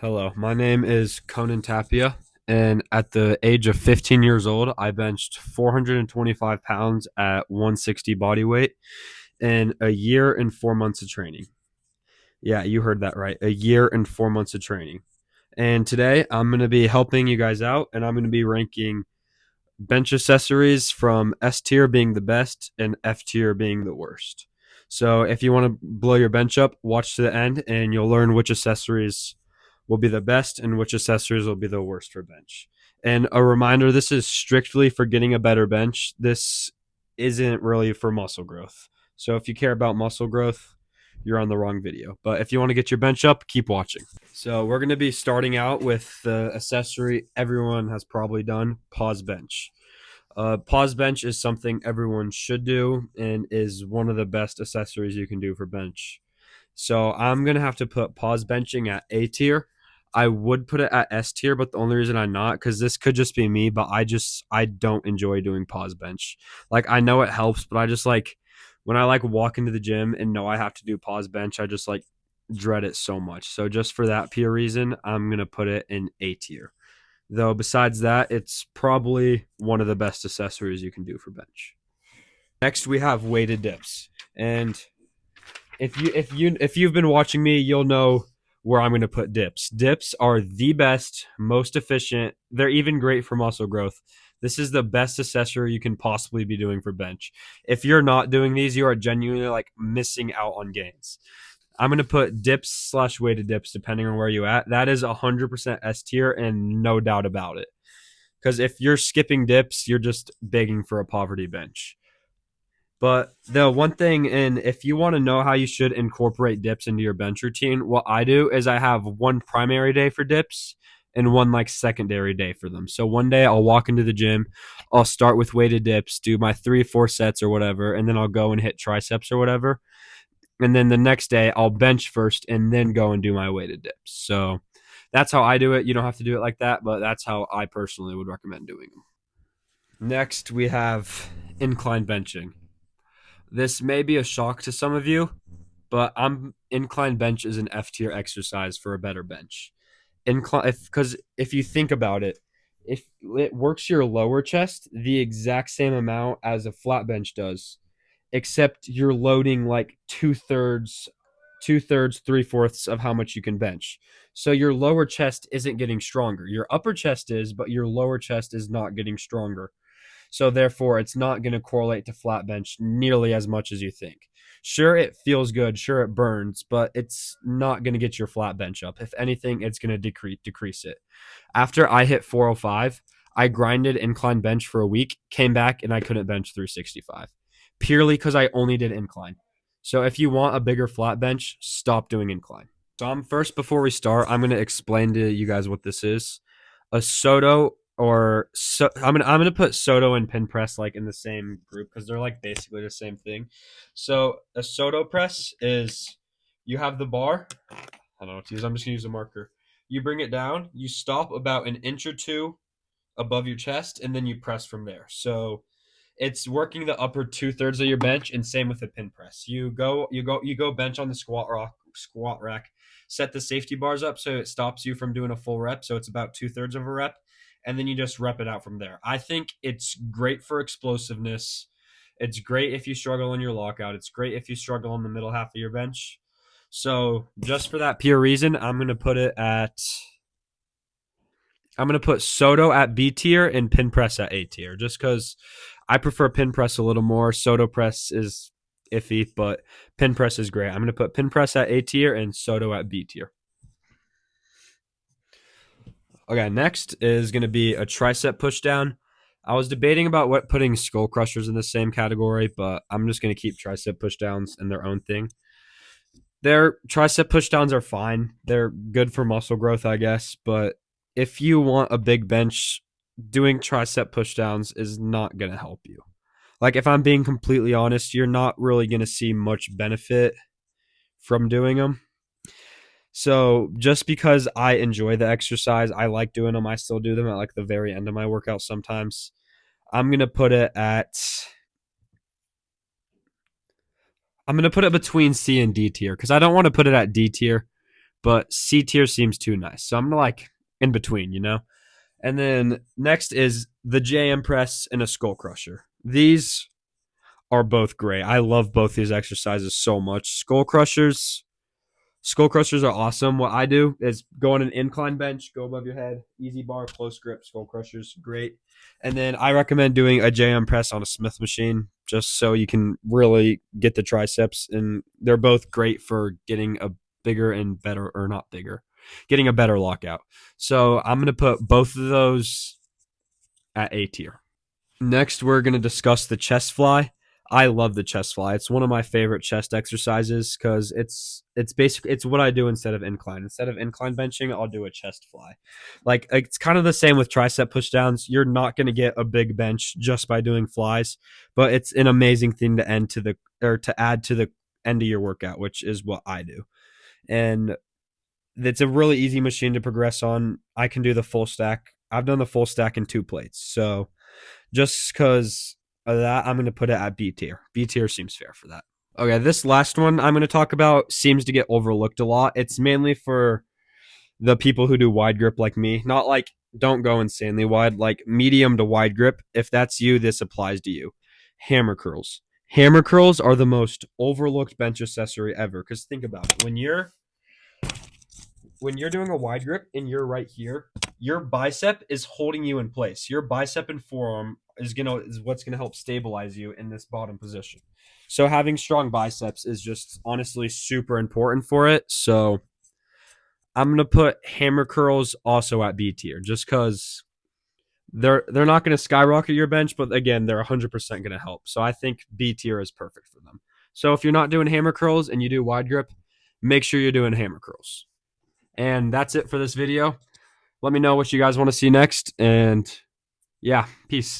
Hello, my name is Conan Tapia, and at the age of 15 years old, I benched 425 pounds at 160 body weight in a year and 4 months of training. Yeah, you heard that right. A year and 4 months of training. And today I'm going to be helping you guys out, and I'm going to be ranking bench accessories from S tier being the best and F tier being the worst. So if you want to blow your bench up, watch to the end and you'll learn which accessories will be the best and which accessories will be the worst for bench. And a reminder, this is strictly for getting a better bench. This isn't really for muscle growth. So if you care about muscle growth, you're on the wrong video. But if you want to get your bench up, keep watching. So we're going to be starting out with the accessory everyone has probably done, pause bench. Pause bench is something everyone should do and is one of the best accessories you can do for bench. So I'm going to have to put pause benching at A tier. I would put it at S tier, but the only reason I'm not, because this could just be me, but I don't enjoy doing pause bench. Like I know it helps, but I just like when I like walk into the gym and know I have to do pause bench, I just like dread it so much. So just for that pure reason, I'm gonna put it in A tier. Though besides that, it's probably one of the best accessories you can do for bench. Next, we have weighted dips, and if you've been watching me, you'll know where I'm going to put dips. Dips are the best, most efficient. They're even great for muscle growth. This is the best accessory you can possibly be doing for bench. If you're not doing these, you are genuinely like missing out on gains. I'm going to put dips slash weighted dips depending on where you at. That is 100% S tier and no doubt about it. Because if you're skipping dips, you're just begging for a poverty bench. But the one thing, and if you want to know how you should incorporate dips into your bench routine, what I do is I have one primary day for dips and one like secondary day for them. So one day I'll walk into the gym, I'll start with weighted dips, do my 3 or 4 sets or whatever, and then I'll go and hit triceps or whatever. And then the next day I'll bench first and then go and do my weighted dips. So that's how I do it. You don't have to do it like that, but that's how I personally would recommend doing them. Next, we have incline benching. This may be a shock to some of you, but I'm incline bench is an F tier exercise for a better bench. Incline because if you think about it, if it works your lower chest the exact same amount as a flat bench does, except you're loading like two thirds, 3/4 of how much you can bench. So your lower chest isn't getting stronger. Your upper chest is, but your lower chest is not getting stronger. So therefore, it's not going to correlate to flat bench nearly as much as you think. Sure, it feels good. Sure, it burns, but it's not going to get your flat bench up. If anything, it's going to decrease it. After I hit 405, I grinded incline bench for a week, came back, and I couldn't bench 365 purely because I only did incline. So if you want a bigger flat bench, stop doing incline. So first, before we start, I'm going to explain to you guys what this is. A Soto I'm gonna put Soto and pin press like in the same group because they're like basically the same thing. So a Soto press is you have the bar. I don't know what to use. I'm just gonna use a marker. You bring it down. You stop about an inch or two above your chest, and then you press from there. So it's working the upper 2/3 of your bench, and same with the pin press. You go bench on the squat rack. Set the safety bars up so it stops you from doing a full rep. So it's about 2/3 of a rep, and then you just rep it out from there. I think it's great for explosiveness. It's great if you struggle in your lockout. It's great if you struggle in the middle half of your bench. So just for that pure reason, I'm gonna put Soto at B tier and pin press at A tier, just because I prefer pin press a little more. Soto press is iffy, but pin press is great. I'm gonna put pin press at A tier and Soto at B tier. Okay, next is gonna be a tricep pushdown. I was debating about what putting skull crushers in the same category, but I'm just gonna keep tricep pushdowns in their own thing. Their tricep pushdowns are fine. They're good for muscle growth, I guess. But if you want a big bench, doing tricep pushdowns is not going to help you. Like, if I'm being completely honest, you're not really going to see much benefit from doing them. So, just because I enjoy the exercise, I like doing them, I still do them at like the very end of my workout sometimes. I'm going to put it at I'm going to put it between C and D tier because I don't want to put it at D tier but C tier seems too nice. So I'm like in between, you know? And then next is the JM press and a skull crusher. These are both great. I love both these exercises so much. Skull crushers are awesome. What I do is go on an incline bench, go above your head, easy bar, close grip, skull crushers, great. And then I recommend doing a JM press on a Smith machine just so you can really get the triceps. And they're both great for getting a bigger and better, or not bigger, getting a better lockout. So I'm going to put both of those at A tier. Next, we're going to discuss the chest fly. I love the chest fly. It's one of my favorite chest exercises because it's basically it's what I do instead of incline. Instead of incline benching, I'll do a chest fly. Like it's kind of the same with tricep pushdowns. You're not going to get a big bench just by doing flies, but it's an amazing thing to add to the end of your workout, which is what I do. And it's a really easy machine to progress on. I can do the full stack. I've done the full stack in 2 plates. So just because of that, I'm going to put it at B tier. B tier seems fair for that. Okay, this last one I'm going to talk about seems to get overlooked a lot. It's mainly for the people who do wide grip like me. Not like don't go insanely wide, like medium to wide grip. If that's you, this applies to you. Hammer curls. Hammer curls are the most overlooked bench accessory ever. Because think about it. When you're doing a wide grip and you're right here, your bicep is holding you in place. Your bicep and forearm is what's gonna help stabilize you in this bottom position. So having strong biceps is just honestly super important for it. So I'm gonna put hammer curls also at B tier, just because they're not gonna skyrocket your bench, but again, they're 100% gonna help. So I think B tier is perfect for them. So if you're not doing hammer curls and you do wide grip, make sure you're doing hammer curls. And that's it for this video. Let me know what you guys want to see next. And yeah, peace.